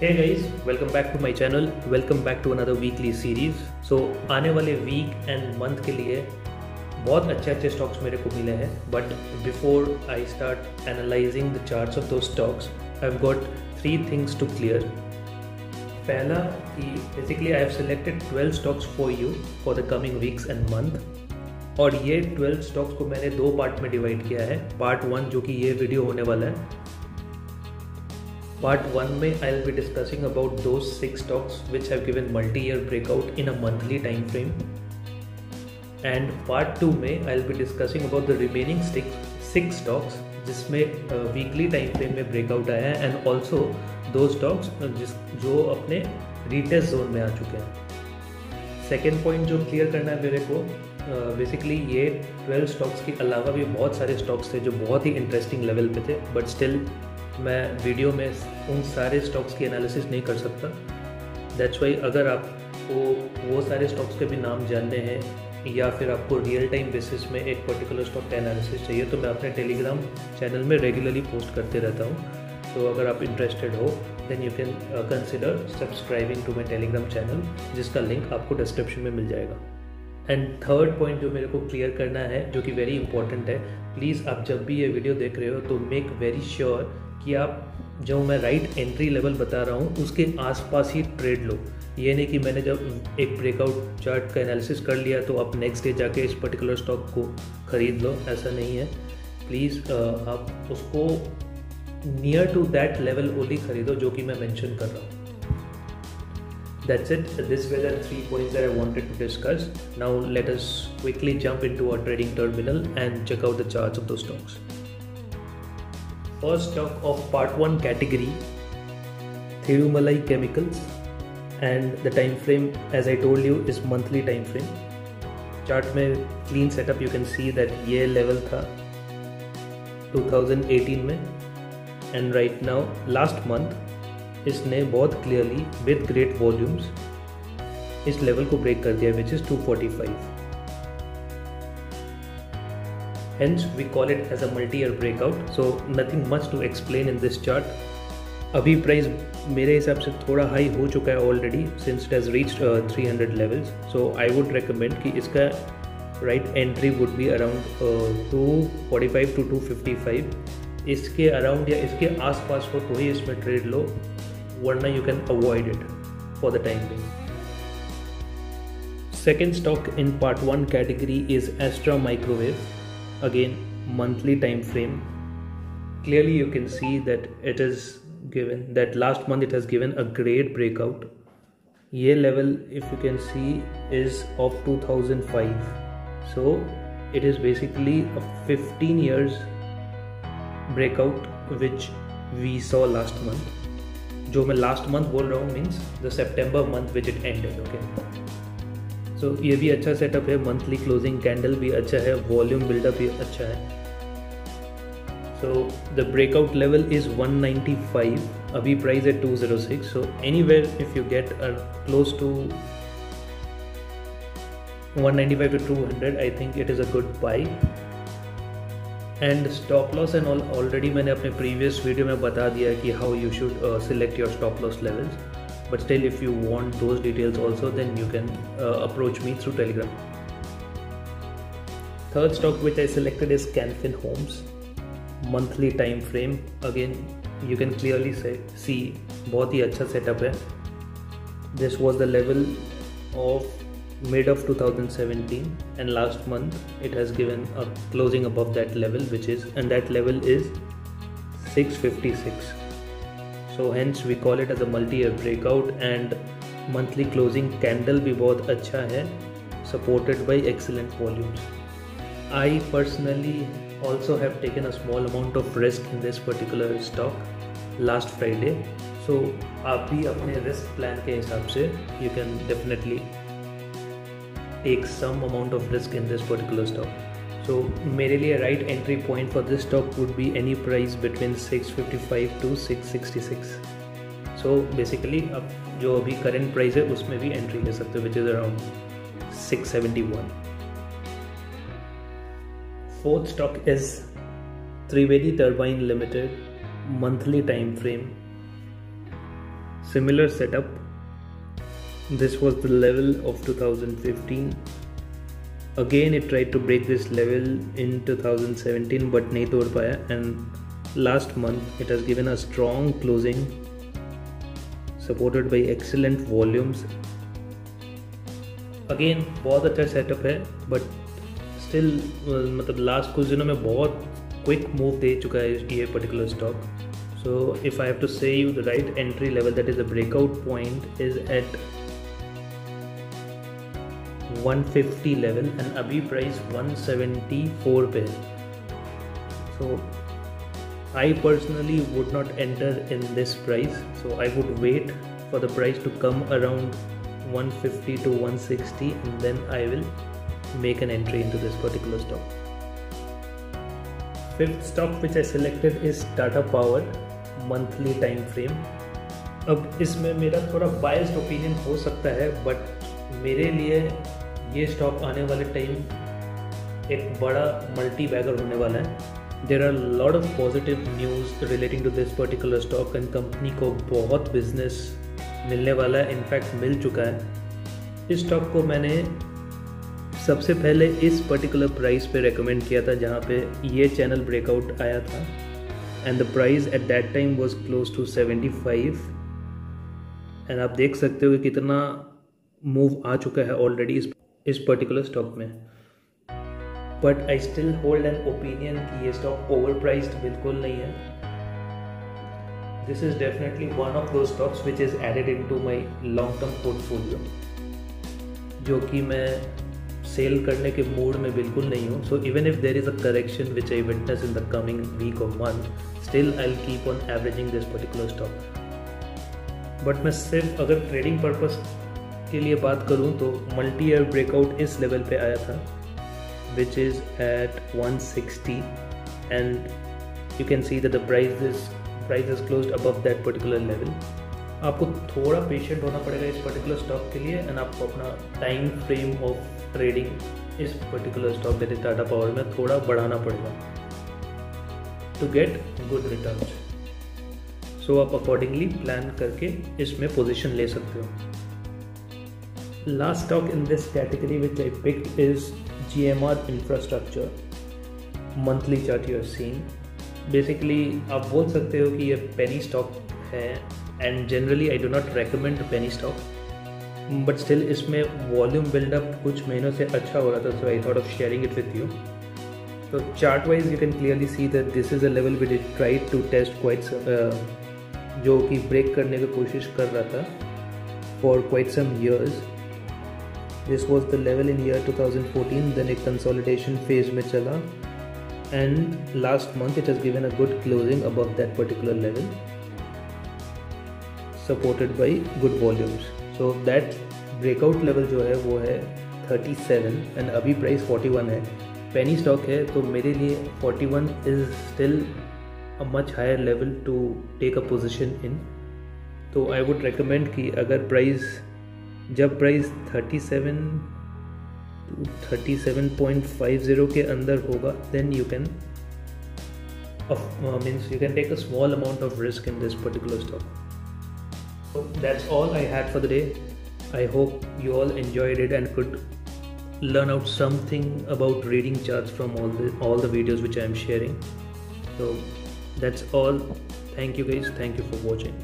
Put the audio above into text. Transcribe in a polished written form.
Hey guys, welcome back to my channel. Welcome back to another weekly series. So आने वाले week and month के लिए बहुत अच्छे स्टॉक्स मेरे को मिले हैं. But before I start analysing the charts of those stocks I have got 3 things to clear. पहला कि basically I have selected 12 stocks for you for the coming weeks and month. और ये 12 स्टॉक्स को मैंने 2 पार्ट में divide किया है. Part 1 जो कि ये वीडियो होने वाला है. Part 1 में I will be discussing about those 6 stocks which have given multi-year breakout in a monthly time frame. And Part 2 में I will be discussing about the remaining 6 stocks जिसमें weekly time frame में breakout आया है and also those stocks जो अपने retest zone में आ चुके हैं. Second point जो clear करना है मेरे को बेसिकली ये 12 स्टॉक्स के अलावा भी बहुत सारे स्टॉक्स थे जो बहुत ही इंटरेस्टिंग लेवल पे थे. बट स्टिल मैं वीडियो में उन सारे स्टॉक्स की एनालिसिस नहीं कर सकता. दैट्स वाई अगर आपको वो सारे स्टॉक्स के भी नाम जानने हैं या फिर आपको रियल टाइम बेसिस में एक पर्टिकुलर स्टॉक का एनालिसिस चाहिए तो मैं अपने टेलीग्राम चैनल में रेगुलरली पोस्ट करते रहता हूँ. तो अगर आप इंटरेस्टेड हो then you can consider subscribing to my Telegram channel जिसका लिंक आपको डिस्क्रिप्शन में मिल जाएगा. एंड थर्ड पॉइंट जो मेरे को क्लियर करना है जो कि वेरी इंपॉर्टेंट है, प्लीज़ आप जब भी ये वीडियो देख रहे हो तो मेक वेरी श्योर कि आप जो मैं राइट एंट्री लेवल बता रहा हूँ उसके आसपास ही ट्रेड लो. ये नहीं कि मैंने जब एक ब्रेकआउट चार्ट का एनालिसिस कर लिया तो आप नेक्स्ट डे जाके इस पर्टिकुलर स्टॉक को ख़रीद लो. ऐसा नहीं है. प्लीज़ आप उसको near to that level only खरीदो जो कि मैं मेंशन कर रहा हूँ. That's it. These were the 3 points that I wanted to discuss. Now let us quickly jump into our trading terminal and check out the charts of those stocks. First stock of part 1 category, Thirumalai Chemicals, and the time frame as I told you is monthly time frame. Chart में clean setup you can see that ये level था 2018 में and right now last month इसने बहुत clearly with great volumes इस level को break कर दिया which is 245. Hence we call it as a multi-year breakout. So nothing much to explain in this chart. अभी प्राइस मेरे हिसाब से थोड़ा हाई हो चुका है already since it has reached 300 levels. So I would recommend कि इसका right entry would be around 245 to 255. इसके अराउंड या इसके आसपास हो तो ही इसमें ट्रेड लो, वरना you can avoid it for the time being. Second stock in part 1 category is Astra Microwave. Again, monthly time frame. Clearly you can see that it is given that last month it has given a great breakout. Ye level if you can see is of 2005. So it is basically a 15 years breakout which we saw last month. जो मैं last month बोल रहा हूँ means the September month which it ended. Okay, so ये भी अच्छा setup है. Monthly closing candle भी अच्छा है, वॉल्यूम बिल्डअप भी अच्छा है. So the breakout level is 195. अभी प्राइस है 206. So anywhere if you get close to 195 to 200 I think it is a good buy. And stop loss and already मैंने अपने प्रीवियस वीडियो में बता दिया कि how you should select your stop loss levels. But still if you want those details also then you can approach me through Telegram. Third stock which I selected is Canfin Homes. Monthly time frame again you can clearly see बहुत ही अच्छा setup है. This was the level of mid of 2017 and last month it has given a closing above that level and that level is 656. So hence we call it as a multi-year breakout and monthly closing candle भी बहुत अच्छा है, supported by excellent volumes. I personally also have taken a small amount of risk in this particular stock last Friday. So आप भी अपने risk plan के हिसाब से you can definitely take some amount of risk in this particular stock. So मेरे लिए right entry point for this stock would be any price between 655 to 666. So basically अब जो अभी current price है उसमें भी entry ले सकते हो which is around 671. Fourth stock is Trivedi Turbine Limited. Monthly time frame Similar setup. This was the level of 2015. Again it tried to break this level in 2017 but नहीं तोड़ पाया, and last month it has given a strong closing supported by excellent volumes. Again बहुत अच्छा setup है but still मतलब last कुछ दिनों में बहुत क्विक मूव दे चुका है ये particular stock. So if I have to say you the right entry level, that is the breakout point, is at 150 level and अभी प्राइस 174 पे. So I personally would not enter in this price, so I would wait for the price to come around 150 to 160 and then I will make an entry into this particular stock. Fifth stock which I selected is Tata Power monthly time frame. अब इसमें मेरा थोड़ा biased opinion हो सकता है but मेरे लिए ये स्टॉक आने वाले टाइम एक बड़ा मल्टी बैगर होने वाला है. There are lot of positive news relating to this particular stock and company को बहुत बिजनेस मिलने वाला है, इनफैक्ट मिल चुका है. इस स्टॉक को मैंने सबसे पहले इस पर्टिकुलर प्राइस पे रेकमेंड किया था जहाँ पे ये चैनल ब्रेकआउट आया था and the price at that time was close to 75 and आप देख सकते हो कि कितना मूव आ चुका है ऑलरेडी इस पर्टिकुलर स्टॉक में. But I still hold an opinion कि ये स्टॉक ओवर प्राइस्ड बिल्कुल नहीं है. This is definitely one of those stocks which is added into my long term portfolio, जो कि मैं सेल करने के मूड में बिल्कुल नहीं हूँ. So even if there is a correction which I witness in the coming week और month, still I will keep on averaging this particular stock. But मैं सिर्फ अगर ट्रेडिंग पर्पस के लिए बात करूं तो मल्टी ईयर ब्रेकआउट इस लेवल पे आया था which is at 160 and you can see that the price is closed above that particular level. आपको थोड़ा पेशेंट होना पड़ेगा इस पर्टिकुलर स्टॉक के लिए एंड आपको अपना टाइम फ्रेम ऑफ ट्रेडिंग इस particular stock that is Tata power में थोड़ा बढ़ाना पड़ेगा टू गेट गुड रिटर्न्स. सो आप अकॉर्डिंगली प्लान करके इसमें पोजीशन ले सकते हो. Last stock in this category which I picked is GMR Infrastructure. Monthly chart you are seeing. Basically आप बोल सकते हो कि ये penny stock है and generally I do not recommend penny stock. But still इसमें volume build up कुछ महीनों से अच्छा हो रहा था, so I thought of sharing it with you. So chart wise you can clearly see that this is a level which it tried to test quite जो कि break करने की कोशिश कर रहा था for quite some years. This was the level in year 2014, then एक consolidation phase में चला and last month it has given a good closing above that particular level supported by good volumes. So that breakout level जो है वो है 37 and अभी price 41 है. penny stock है तो मेरे लिए 41 is still a much higher level to take a position in. तो I would recommend कि अगर जब प्राइस 37 to 37.50 के अंदर होगा then you can you can take a small amount of risk in this particular stock. So that's all I had for the day. I hope you all enjoyed it and could learn out something about reading charts from all the videos which I am sharing. So that's all. Thank you guys. Thank you for watching.